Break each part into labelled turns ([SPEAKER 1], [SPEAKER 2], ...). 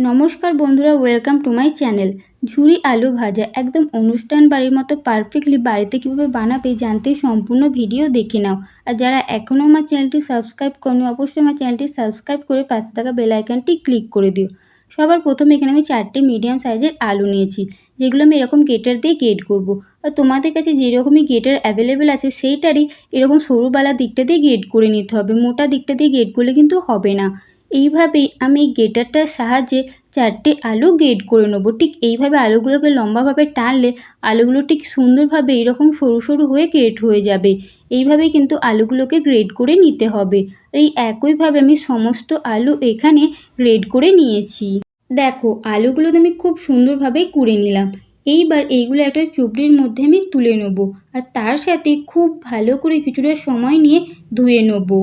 [SPEAKER 1] নমস্কার বন্ধুরা, welcome to my channel. ঝুরি আলু ভাজা একদম অনুষ্ঠান বাড়ির মতো পারফেক্টলি বাড়িতে কীভাবে বানাবে জানতে সম্পূর্ণ ভিডিও দেখে নাও। আর যারা এখনও আমার চ্যানেলটি সাবস্ক্রাইব করনি অবশ্যই আমার চ্যানেলটি সাবস্ক্রাইব করে পাশে থাকা বেল আইকনটি ক্লিক করে দিও। সবার প্রথমে এখানে আমি 4টে মিডিয়াম সাইজের আলু নিয়েছি, যেগুলো আমি এরকম গ্রেটার দিয়ে গ্রেট করব। আর তোমাদের কাছে যেরকমই গ্রেটার অ্যাভেলেবেল আছে সেইটারই এরকম সরুবালা দিকটা দিয়ে গ্রেট করে নিতে হবে, মোটা দিকটা দিয়ে গ্রেট করলে কিন্তু হবে না। এইভাবেই আমি এই গ্রেটারটার সাহায্যে 4টে আলু গ্রেট করে নেবো। ঠিক এইভাবে আলুগুলোকে লম্বাভাবে টানলে আলুগুলো ঠিক সুন্দরভাবে এরকম সরু সরু হয়ে গ্রেট হয়ে যাবে। এইভাবেই কিন্তু আলুগুলোকে গ্রেট করে নিতে হবে। এই একইভাবে আমি সমস্ত আলু এখানে গ্রেট করে নিয়েছি। দেখো, আলুগুলো তো আমি খুব সুন্দরভাবে কুড়ে নিলাম। এইবার এইগুলো একটা চুবড়ির মধ্যে আমি তুলে নেবো, আর তার সাথে খুব ভালো করে কিছুটা সময় নিয়ে ধুয়ে নেবো।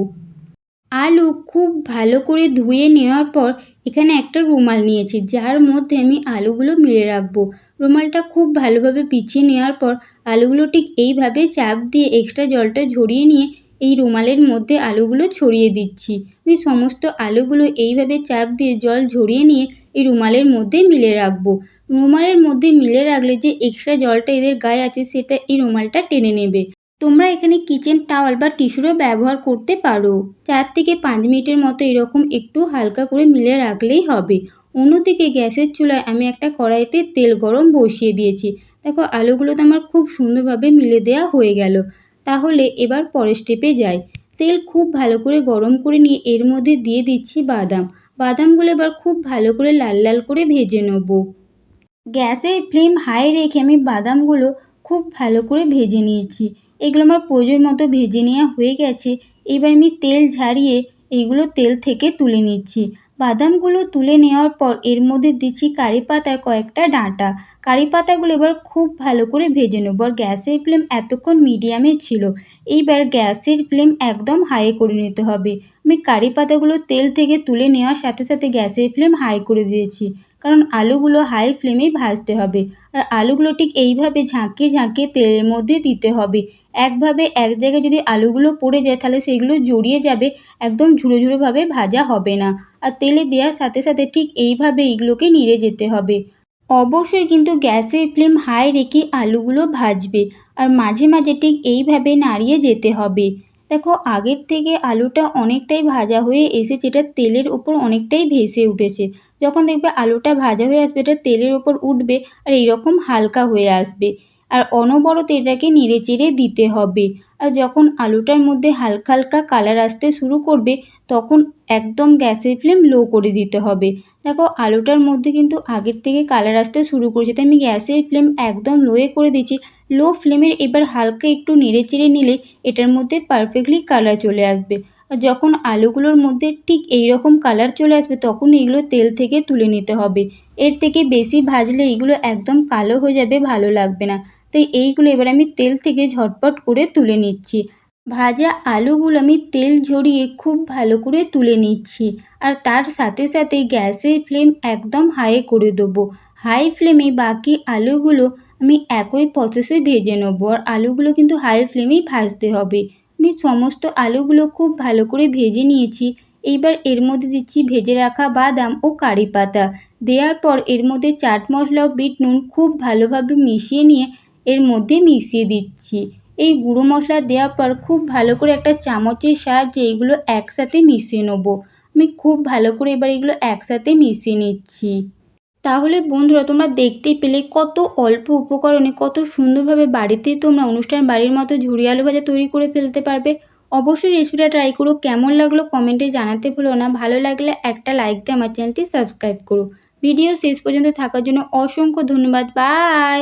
[SPEAKER 1] আলু খুব ভালো করে ধুয়ে নেওয়ার পর এখানে একটা রুমাল নিয়েছি, যার মধ্যে আমি আলুগুলো মেলে রাখবো। রুমালটা খুব ভালোভাবে পিছিয়ে নেওয়ার পর আলুগুলো ঠিক এইভাবে চাপ দিয়ে এক্সট্রা জলটা ঝরিয়ে নিয়ে এই রুমালের মধ্যে আলুগুলো ছড়িয়ে দিচ্ছি। আমি সমস্ত আলুগুলো এইভাবে চাপ দিয়ে জল ঝরিয়ে নিয়ে এই রুমালের মধ্যে মিলে রাখবো। রুমালের মধ্যে মিলে রাখলে যে এক্সট্রা জলটা এদের গায়ে আছে সেটা এই রুমালটা টেনে নেবে। তোমরা এখানে কিচেন টাওয়াল বা টিস্যুরও ব্যবহার করতে পারো। 4 থেকে 5 মিনিটের মতো এরকম একটু হালকা করে মিলে রাখলেই হবে। অন্যদিকে গ্যাসের চুলায় আমি একটা কড়াইতে তেল গরম বসিয়ে দিয়েছি। দেখো, আলুগুলো তো আমার খুব সুন্দরভাবে মিলে দেওয়া হয়ে গেল। তাহলে এবার পরের স্টেপে যাই। তেল খুব ভালো করে গরম করে নিয়ে এর মধ্যে দিয়ে দিচ্ছি বাদাম। বাদামগুলো এবার খুব ভালো করে লাল লাল করে ভেজে নেব। গ্যাসের ফ্লেম হাই রেখে আমি বাদামগুলো খুব ভালো করে ভেজে নিয়েছি। এগুলো আমার প্রয়োজন মতো ভেজে নেওয়া হয়ে গেছে। এবার আমি তেল ঝারিয়ে এইগুলো তেল থেকে তুলে নিচ্ছি। বাদামগুলো তুলে নেওয়ার পর এর মধ্যে দিচ্ছি কারি পাতার কয়েকটা ডাঁটা। কারি পাতাগুলো এবার খুব ভালো করে ভেজে নেব। আর গ্যাসের ফ্লেম এতক্ষণ মিডিয়ামে ছিল, এইবার গ্যাসের ফ্লেম একদম হাই করে নিতে হবে। আমি কারি পাতাগুলো তেল থেকে তুলে নেওয়ার সাথে সাথে গ্যাসের ফ্লেম হাই করে দিয়েছি, কারণ আলুগুলো হাই ফ্লেমেই ভাজতে হবে। আর আলুগুলো ঠিক এইভাবে ঝাঁকিয়ে ঝাঁকিয়ে তেলের মধ্যে দিতে হবে। একভাবে এক জায়গায় যদি আলুগুলো পড়ে যায় তাহলে সেগুলো জড়িয়ে যাবে, একদম ঝুড়ো ঝুড়োভাবে ভাজা হবে না। আর তেলে দেওয়ার সাথে সাথে ঠিক এইভাবে এইগুলোকে নেড়ে যেতে হবে। অবশ্যই কিন্তু গ্যাসের ফ্লেম হাই রেখে আলুগুলো ভাজবে, আর মাঝে মাঝে ঠিক এইভাবে নাড়িয়ে যেতে হবে। দেখো, আগের থেকে আলুটা অনেকটাই ভাজা হয়ে এসেছে, এটা তেলের ওপর অনেকটাই ভেসে উঠেছে। যখন দেখবে আলুটা ভাজা হয়ে আসবে এটা তেলের ওপর উঠবে আর এইরকম হালকা হয়ে আসবে। আর অনবরত এটাকে নেড়ে চেড়ে দিতে হবে। আর যখন আলুটার মধ্যে হালকা হালকা কালার আসতে শুরু করবে তখন একদম গ্যাসের ফ্লেম লো করে দিতে হবে। দেখো, আলুটার মধ্যে কিন্তু আগের থেকে কালার আসতে শুরু করেছে, তাই আমি গ্যাসের ফ্লেম একদম লোয়ে করে দিচ্ছি। লো ফ্লেমের এবার হালকা একটু নেড়ে চেড়ে নিলে এটার মধ্যে পারফেক্টলি কালার চলে আসবে। আর যখন আলুগুলোর মধ্যে ঠিক এই রকম কালার চলে আসবে তখন এগুলো তেল থেকে তুলে নিতে হবে। এর থেকে বেশি ভাজলে এইগুলো একদম কালো হয়ে যাবে, ভালো লাগবে না। তাই এইগুলো এবার আমি তেল থেকে ঝটপট করে তুলে নিচ্ছি। ভাজা আলুগুলো আমি তেল ঝরিয়ে খুব ভালো করে তুলে নিচ্ছি। আর তার সাথে সাথে গ্যাসের ফ্লেম একদম হাই করে দেবো। হাই ফ্লেমে বাকি আলুগুলো আমি একই প্রসেসে ভেজে নেবো। আর আলুগুলো কিন্তু হাই ফ্লেমেই ভাজতে হবে। আমি সমস্ত আলুগুলো খুব ভালো করে ভেজে নিয়েছি। এইবার এর মধ্যে দিচ্ছি ভেজে রাখা বাদাম ও কারি পাতা। দেওয়ার পর এর মধ্যে চাট মশলা ও বিট নুন খুব ভালোভাবে মিশিয়ে নিয়ে এর মধ্যে মিশিয়ে দিচ্ছি। এই গুঁড়ো মশলা দেওয়ার পর খুব ভালো করে একটা চামচের সাহায্যে এগুলো একসাথে মিশিয়ে নেবো। আমি খুব ভালো করে এবার এগুলো একসাথে মিশিয়ে নিচ্ছি। তাহলে বন্ধুরা, তোমরা দেখতেই পেলে কত অল্প উপকরণে কত সুন্দরভাবে বাড়িতেই তোমরা অনুষ্ঠান বাড়ির মতো ঝুরি আলু ভাজা তৈরি করে ফেলতে পারবে। অবশ্যই রেসিপিটা ট্রাই করো। কেমন লাগলো কমেন্টে জানাতে ভুলো না। ভালো লাগলে একটা লাইক দিয়ে আমার চ্যানেলটি সাবস্ক্রাইব করো। ভিডিও শেষ পর্যন্ত থাকার জন্য অসংখ্য ধন্যবাদ। বাই।